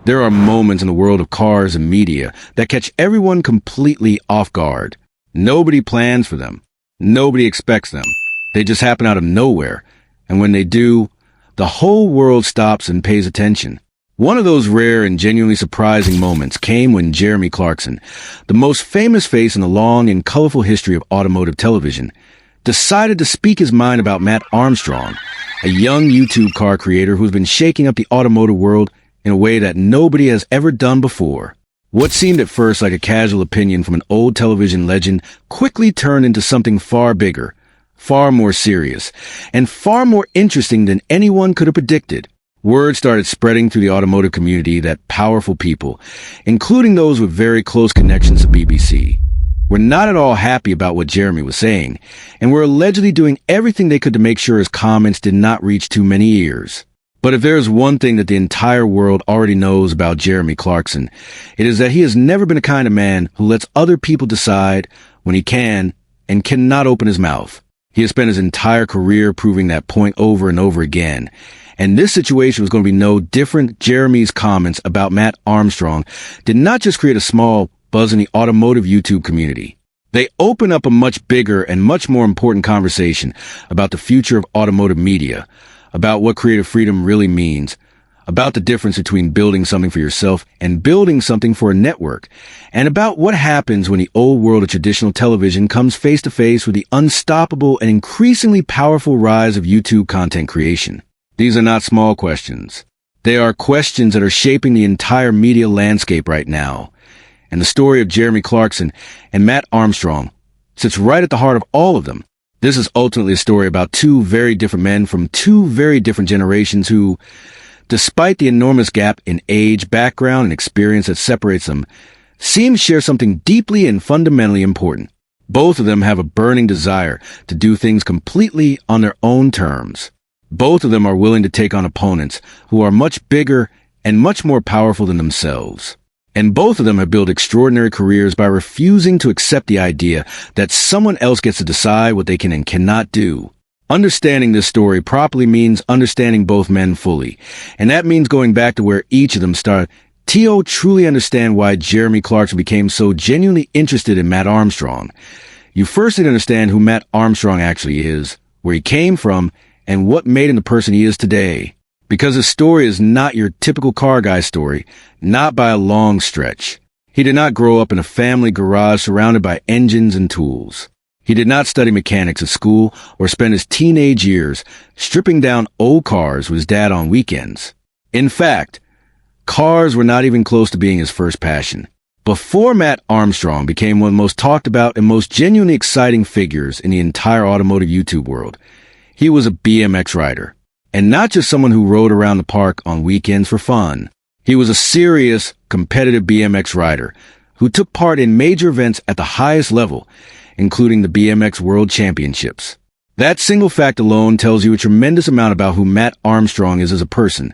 There are moments in the world of cars and media that catch everyone completely off guard. Nobody plans for them. Nobody expects them. They just happen out of nowhere. And when they do, the whole world stops and pays attention. One of those rare and genuinely surprising moments came when Jeremy Clarkson, the most famous face in the long and colorful history of automotive television, decided to speak his mind about Mat Armstrong, a young YouTube car creator who's been shaking up the automotive world in a way that nobody has ever done before. What seemed at first like a casual opinion from an old television legend quickly turned into something far bigger, far more serious, and far more interesting than anyone could have predicted. Word started spreading through the automotive community that powerful people, including those with very close connections to BBC, were not at all happy about what Jeremy was saying, and were allegedly doing everything they could to make sure his comments did not reach too many ears. But if there is one thing that the entire world already knows about Jeremy Clarkson, it is that he has never been the kind of man who lets other people decide when he can and cannot open his mouth. He has spent his entire career proving that point over and over again. And this situation was going to be no different. Jeremy's comments about Mat Armstrong did not just create a small buzz in the automotive YouTube community. They open up a much bigger and much more important conversation about the future of automotive media, about what creative freedom really means, about the difference between building something for yourself and building something for a network, and about what happens when the old world of traditional television comes face to face with the unstoppable and increasingly powerful rise of YouTube content creation. These are not small questions. They are questions that are shaping the entire media landscape right now. And the story of Jeremy Clarkson and Mat Armstrong sits right at the heart of all of them. This is ultimately a story about two very different men from two very different generations who, despite the enormous gap in age, background, and experience that separates them, seem to share something deeply and fundamentally important. Both of them have a burning desire to do things completely on their own terms. Both of them are willing to take on opponents who are much bigger and much more powerful than themselves. And both of them have built extraordinary careers by refusing to accept the idea that someone else gets to decide what they can and cannot do. Understanding this story properly means understanding both men fully. And that means going back to where each of them started. To truly understand why Jeremy Clarkson became so genuinely interested in Mat Armstrong, you first need to understand who Mat Armstrong actually is, where he came from, and what made him the person he is today. Because his story is not your typical car guy story, not by a long stretch. He did not grow up in a family garage surrounded by engines and tools. He did not study mechanics at school or spend his teenage years stripping down old cars with his dad on weekends. In fact, cars were not even close to being his first passion. Before Mat Armstrong became one of the most talked about and most genuinely exciting figures in the entire automotive YouTube world, he was a BMX rider. And not just someone who rode around the park on weekends for fun. He was a serious, competitive BMX rider who took part in major events at the highest level, including the BMX World Championships. That single fact alone tells you a tremendous amount about who Mat Armstrong is as a person,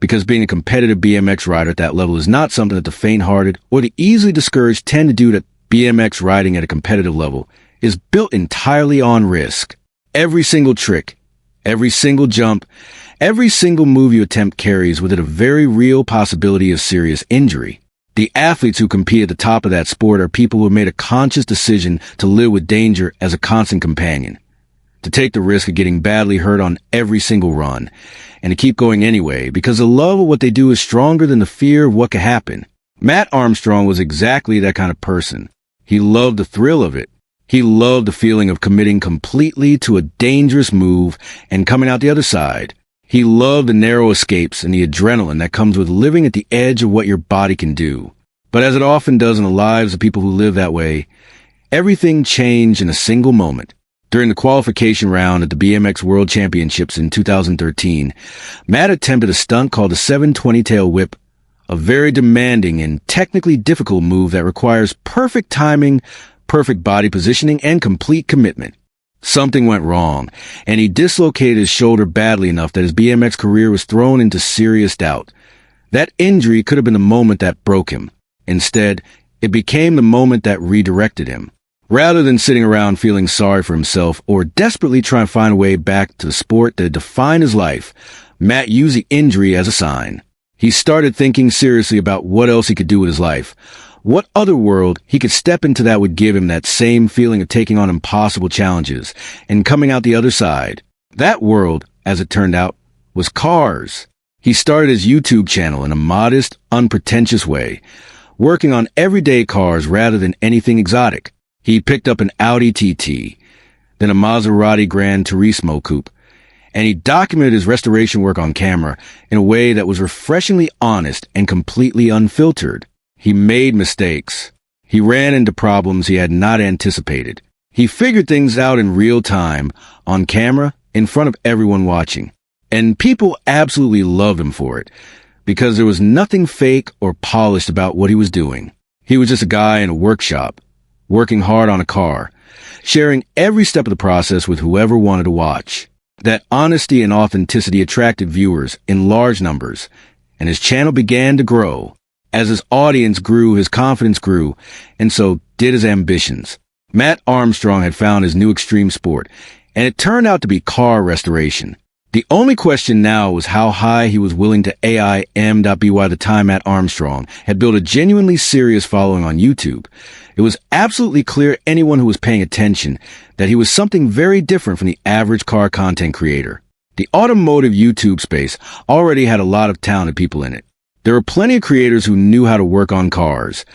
because being a competitive BMX rider at that level is not something that the faint-hearted or the easily discouraged tend to do. That BMX riding at a competitive level is built entirely on risk. Every single trick, every single jump, every single move you attempt carries with it a very real possibility of serious injury. The athletes who compete at the top of that sport are people who have made a conscious decision to live with danger as a constant companion, to take the risk of getting badly hurt on every single run, and to keep going anyway because the love of what they do is stronger than the fear of what could happen. Mat Armstrong was exactly that kind of person. He loved the thrill of it. He loved the feeling of committing completely to a dangerous move and coming out the other side. He loved the narrow escapes and the adrenaline that comes with living at the edge of what your body can do. But as it often does in the lives of people who live that way, everything changed in a single moment. During the qualification round at the BMX World Championships in 2013, Mat attempted a stunt called the 720 tail whip, a very demanding and technically difficult move that requires perfect timing, perfect body positioning, and complete commitment. Something went wrong, and he dislocated his shoulder badly enough that his BMX career was thrown into serious doubt. That injury could have been the moment that broke him. Instead, it became the moment that redirected him. Rather than sitting around feeling sorry for himself or desperately trying to find a way back to the sport that defined his life, Mat used the injury as a sign. He started thinking seriously about what else he could do with his life. What other world he could step into that would give him that same feeling of taking on impossible challenges and coming out the other side. That world, as it turned out, was cars. He started his YouTube channel in a modest, unpretentious way, working on everyday cars rather than anything exotic. He picked up an Audi TT, then a Maserati Gran Turismo coupe, and he documented his restoration work on camera in a way that was refreshingly honest and completely unfiltered. He made mistakes. He ran into problems he had not anticipated. He figured things out in real time, on camera, in front of everyone watching. And people absolutely loved him for it, because there was nothing fake or polished about what he was doing. He was just a guy in a workshop, working hard on a car, sharing every step of the process with whoever wanted to watch. That honesty and authenticity attracted viewers in large numbers, and his channel began to grow. As his audience grew, his confidence grew, and so did his ambitions. Mat Armstrong had found his new extreme sport, and it turned out to be car restoration. The only question now was how high he was willing to AIM.by the time Mat Armstrong had built a genuinely serious following on YouTube. It was absolutely clear to anyone who was paying attention that he was something very different from the average car content creator. The automotive YouTube space already had a lot of talented people in it. There were plenty of creators who knew how to work on cars,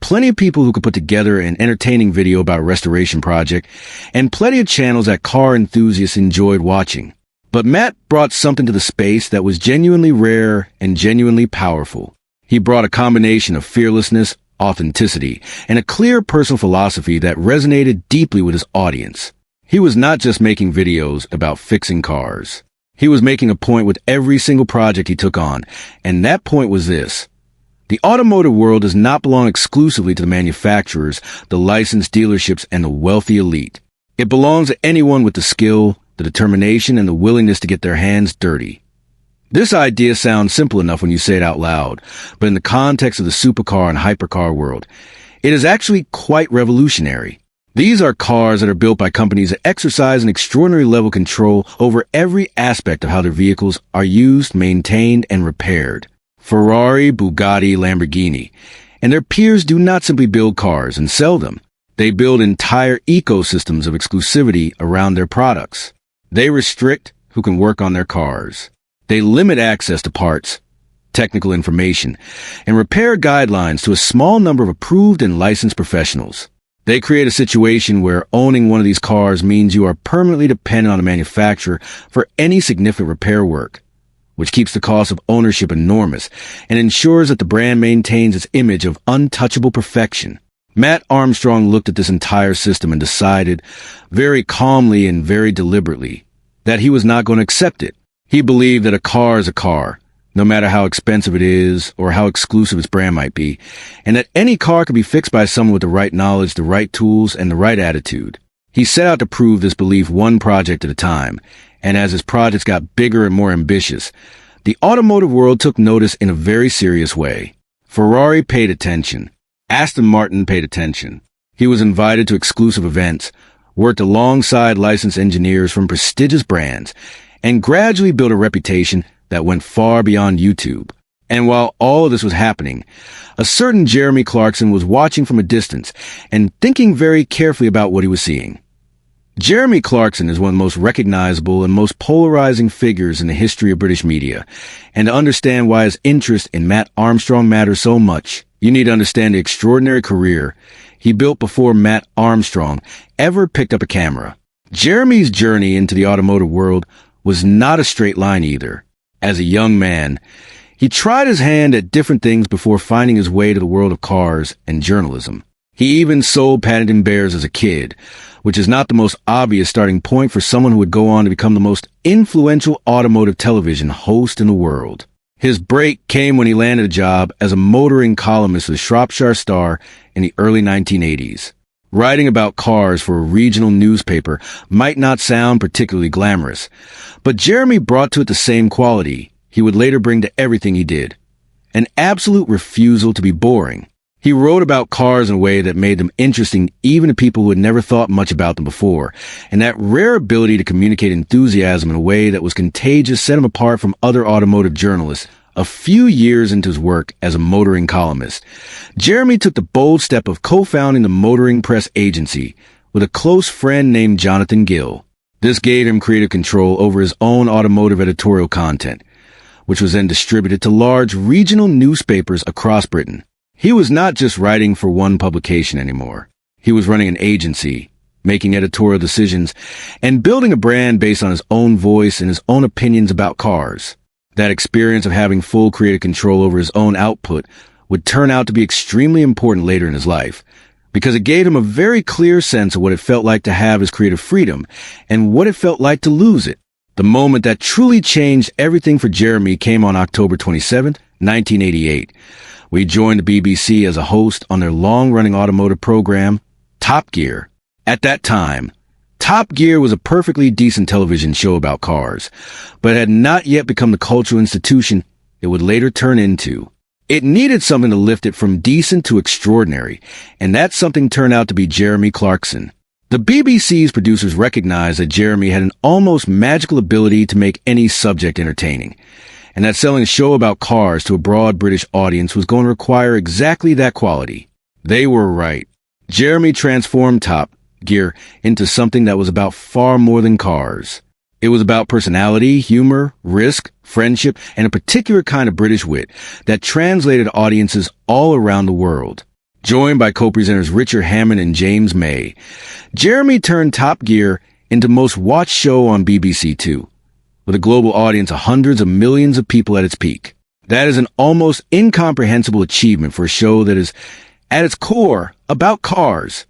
plenty of people who could put together an entertaining video about a restoration project, and plenty of channels that car enthusiasts enjoyed watching. But Mat brought something to the space that was genuinely rare and genuinely powerful. He brought a combination of fearlessness, authenticity, and a clear personal philosophy that resonated deeply with his audience. He was not just making videos about fixing cars. He was making a point with every single project he took on, and that point was this. The automotive world does not belong exclusively to the manufacturers, the licensed dealerships, and the wealthy elite. It belongs to anyone with the skill, the determination, and the willingness to get their hands dirty. This idea sounds simple enough when you say it out loud, but in the context of the supercar and hypercar world, it is actually quite revolutionary. These are cars that are built by companies that exercise an extraordinary level of control over every aspect of how their vehicles are used, maintained, and repaired. Ferrari, Bugatti, Lamborghini, and their peers do not simply build cars and sell them. They build entire ecosystems of exclusivity around their products. They restrict who can work on their cars. They limit access to parts, technical information, and repair guidelines to a small number of approved and licensed professionals. They create a situation where owning one of these cars means you are permanently dependent on a manufacturer for any significant repair work, which keeps the cost of ownership enormous and ensures that the brand maintains its image of untouchable perfection. Mat Armstrong looked at this entire system and decided, very calmly and very deliberately, that he was not going to accept it. He believed that a car is a car, no matter how expensive it is or how exclusive its brand might be, and that any car could be fixed by someone with the right knowledge, the right tools, and the right attitude. He set out to prove this belief one project at a time, and as his projects got bigger and more ambitious, the automotive world took notice in a very serious way. Ferrari paid attention. Aston Martin paid attention. He was invited to exclusive events, worked alongside licensed engineers from prestigious brands, and gradually built a reputation that went far beyond YouTube. And while all of this was happening, a certain Jeremy Clarkson was watching from a distance and thinking very carefully about what he was seeing. Jeremy Clarkson is one of the most recognizable and most polarizing figures in the history of British media, and to understand why his interest in Mat Armstrong matters so much, you need to understand the extraordinary career he built before Mat Armstrong ever picked up a camera. Jeremy's journey into the automotive world was not a straight line either. As a young man, he tried his hand at different things before finding his way to the world of cars and journalism. He even sold Paddington Bears as a kid, which is not the most obvious starting point for someone who would go on to become the most influential automotive television host in the world. His break came when he landed a job as a motoring columnist for the Shropshire Star in the early 1980s. Writing about cars for a regional newspaper might not sound particularly glamorous, but Jeremy brought to it the same quality he would later bring to everything he did: an absolute refusal to be boring. He wrote about cars in a way that made them interesting even to people who had never thought much about them before, and that rare ability to communicate enthusiasm in a way that was contagious set him apart from other automotive journalists A few years into his work as a motoring columnist, Jeremy took the bold step of co-founding the Motoring Press Agency with a close friend named Jonathan Gill. This gave him creative control over his own automotive editorial content, which was then distributed to large regional newspapers across Britain. He was not just writing for one publication anymore. He was running an agency, making editorial decisions, and building a brand based on his own voice and his own opinions about cars. That experience of having full creative control over his own output would turn out to be extremely important later in his life, because it gave him a very clear sense of what it felt like to have his creative freedom and what it felt like to lose it. The moment that truly changed everything for Jeremy came on October 27, 1988. We joined the BBC as a host on their long-running automotive program, Top Gear. At that time, Top Gear was a perfectly decent television show about cars, but had not yet become the cultural institution it would later turn into. It needed something to lift it from decent to extraordinary, and that something turned out to be Jeremy Clarkson. The BBC's producers recognized that Jeremy had an almost magical ability to make any subject entertaining, and that selling a show about cars to a broad British audience was going to require exactly that quality. They were right. Jeremy transformed Top Gear into something that was about far more than cars. It was about personality, humor, risk, friendship, and a particular kind of British wit that translated audiences all around the world. Joined by co-presenters Richard Hammond and James May, Jeremy turned Top Gear into the most watched show on BBC Two, with a global audience of hundreds of millions of people at its peak. That is an almost incomprehensible achievement for a show that is, at its core, about cars.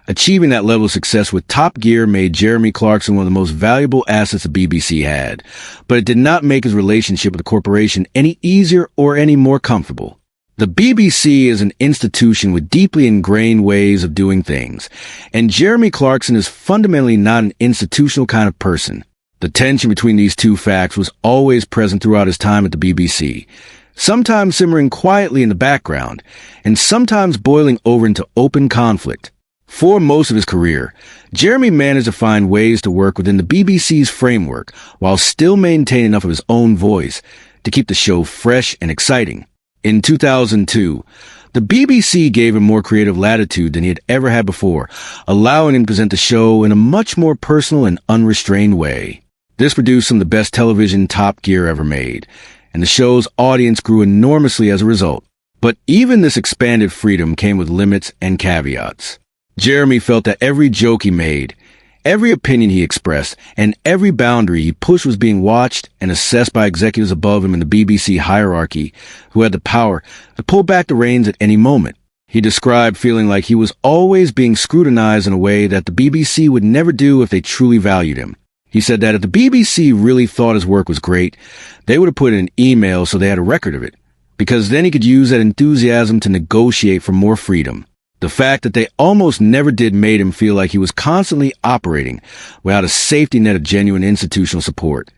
Achieving that level of success with Top Gear made Jeremy Clarkson one of the most valuable assets the BBC had, but it did not make his relationship with the corporation any easier or any more comfortable. The BBC is an institution with deeply ingrained ways of doing things, and Jeremy Clarkson is fundamentally not an institutional kind of person. The tension between these two facts was always present throughout his time at the BBC, sometimes simmering quietly in the background, and sometimes boiling over into open conflict. For most of his career, Jeremy managed to find ways to work within the BBC's framework while still maintaining enough of his own voice to keep the show fresh and exciting. In 2002, the BBC gave him more creative latitude than he had ever had before, allowing him to present the show in a much more personal and unrestrained way. This produced some of the best television Top Gear ever made, and the show's audience grew enormously as a result. But even this expanded freedom came with limits and caveats. Jeremy felt that every joke he made, every opinion he expressed, and every boundary he pushed was being watched and assessed by executives above him in the BBC hierarchy who had the power to pull back the reins at any moment. He described feeling like he was always being scrutinized in a way that the BBC would never do if they truly valued him. He said that if the BBC really thought his work was great, they would have put it in an email so they had a record of it, because then he could use that enthusiasm to negotiate for more freedom. The fact that they almost never did made him feel like he was constantly operating without a safety net of genuine institutional support.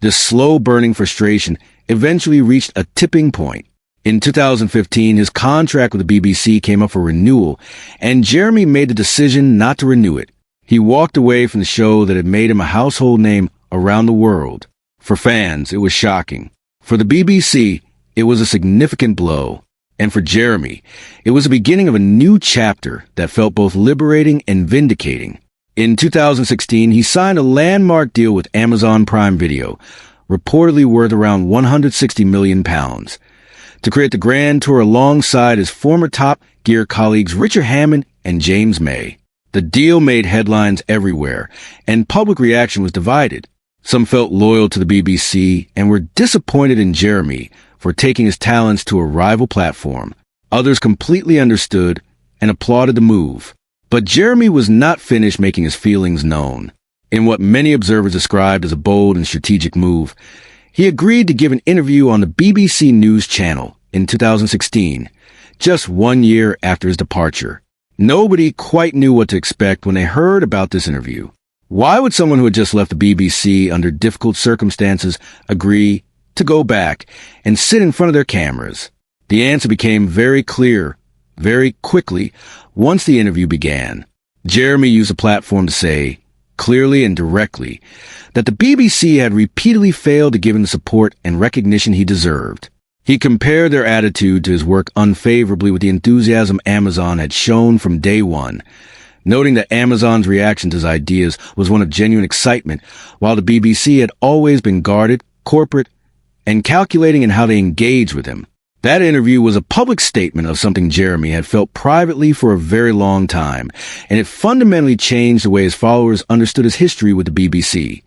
This slow-burning frustration eventually reached a tipping point. In 2015, his contract with the BBC came up for renewal, and Jeremy made the decision not to renew it. He walked away from the show that had made him a household name around the world. For fans, it was shocking. For the BBC, it was a significant blow. And for Jeremy, it was the beginning of a new chapter that felt both liberating and vindicating. In 2016, he signed a landmark deal with Amazon Prime Video, reportedly worth around £160 million, to create the Grand Tour alongside his former Top Gear colleagues Richard Hammond and James May. The deal made headlines everywhere, and public reaction was divided. Some felt loyal to the BBC and were disappointed in Jeremy for taking his talents to a rival platform. Others completely understood and applauded the move. But Jeremy was not finished making his feelings known. In what many observers described as a bold and strategic move, he agreed to give an interview on the BBC News Channel in 2016, just 1 year after his departure. Nobody quite knew what to expect when they heard about this interview. Why would someone who had just left the BBC under difficult circumstances agree to go back and sit in front of their cameras? The answer became very clear very quickly once the interview began. Jeremy used the platform to say, clearly and directly, that the BBC had repeatedly failed to give him the support and recognition he deserved. He compared their attitude to his work unfavorably with the enthusiasm Amazon had shown from day one, noting that Amazon's reaction to his ideas was one of genuine excitement, while the BBC had always been guarded, corporate, and calculating in how they engaged with him. That interview was a public statement of something Jeremy had felt privately for a very long time, and it fundamentally changed the way his followers understood his history with the BBC.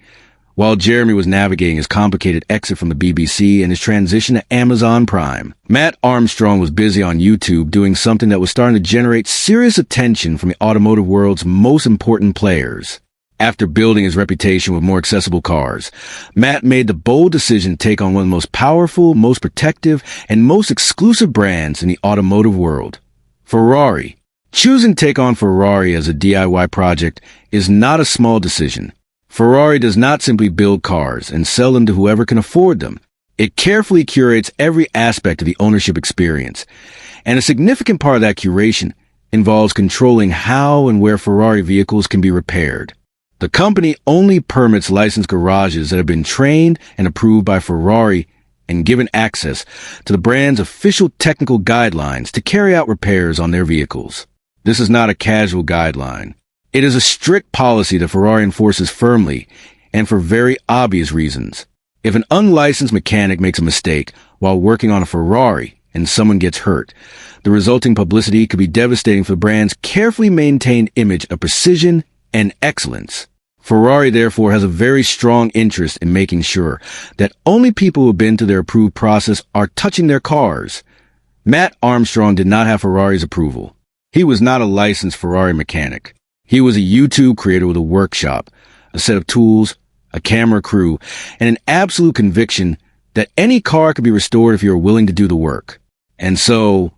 While Jeremy was navigating his complicated exit from the BBC and his transition to Amazon Prime, Mat Armstrong was busy on YouTube doing something that was starting to generate serious attention from the automotive world's most important players. After building his reputation with more accessible cars, Mat made the bold decision to take on one of the most powerful, most protective, and most exclusive brands in the automotive world, Ferrari. Choosing to take on Ferrari as a DIY project is not a small decision. Ferrari does not simply build cars and sell them to whoever can afford them. It carefully curates every aspect of the ownership experience, and a significant part of that curation involves controlling how and where Ferrari vehicles can be repaired. The company only permits licensed garages that have been trained and approved by Ferrari and given access to the brand's official technical guidelines to carry out repairs on their vehicles. This is not a casual guideline. It is a strict policy that Ferrari enforces firmly and for very obvious reasons. If an unlicensed mechanic makes a mistake while working on a Ferrari and someone gets hurt, the resulting publicity could be devastating for the brand's carefully maintained image of precision and excellence. Ferrari, therefore, has a very strong interest in making sure that only people who have been through their approved process are touching their cars. Mat Armstrong did not have Ferrari's approval. He was not a licensed Ferrari mechanic. He was a YouTube creator with a workshop, a set of tools, a camera crew, and an absolute conviction that any car could be restored if you were willing to do the work. And so,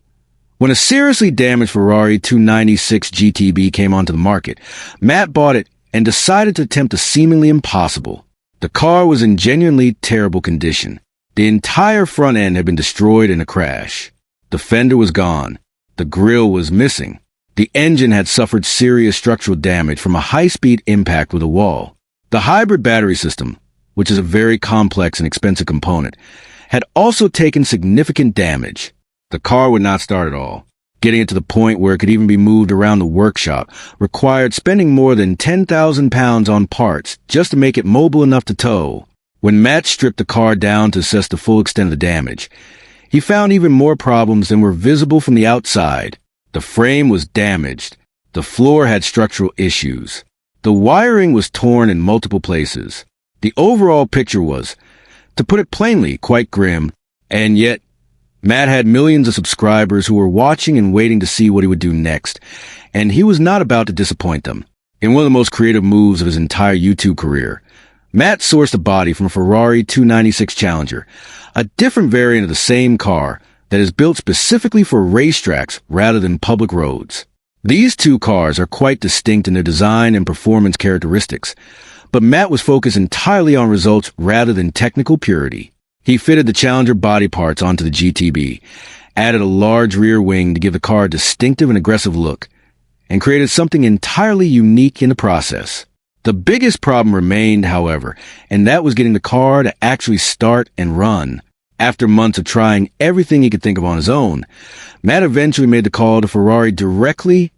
when a seriously damaged Ferrari 296 GTB came onto the market, Mat bought it and decided to attempt the seemingly impossible. The car was in genuinely terrible condition. The entire front end had been destroyed in a crash. The fender was gone. The grille was missing. The engine had suffered serious structural damage from a high-speed impact with a wall. The hybrid battery system, which is a very complex and expensive component, had also taken significant damage. The car would not start at all. Getting it to the point where it could even be moved around the workshop required spending more than 10,000 pounds on parts just to make it mobile enough to tow. When Mat stripped the car down to assess the full extent of the damage, he found even more problems than were visible from the outside. The frame was damaged. The floor had structural issues. The wiring was torn in multiple places. The overall picture was, to put it plainly, quite grim, and yet Mat had millions of subscribers who were watching and waiting to see what he would do next, and he was not about to disappoint them. In one of the most creative moves of his entire YouTube career, Mat sourced a body from a Ferrari 296 Challenger, a different variant of the same car that is built specifically for racetracks rather than public roads. These two cars are quite distinct in their design and performance characteristics, but Mat was focused entirely on results rather than technical purity. He fitted the Challenger body parts onto the GTB, added a large rear wing to give the car a distinctive and aggressive look, and created something entirely unique in the process. The biggest problem remained, however, and that was getting the car to actually start and run. After months of trying everything he could think of on his own, Mat eventually made the call to Ferrari directly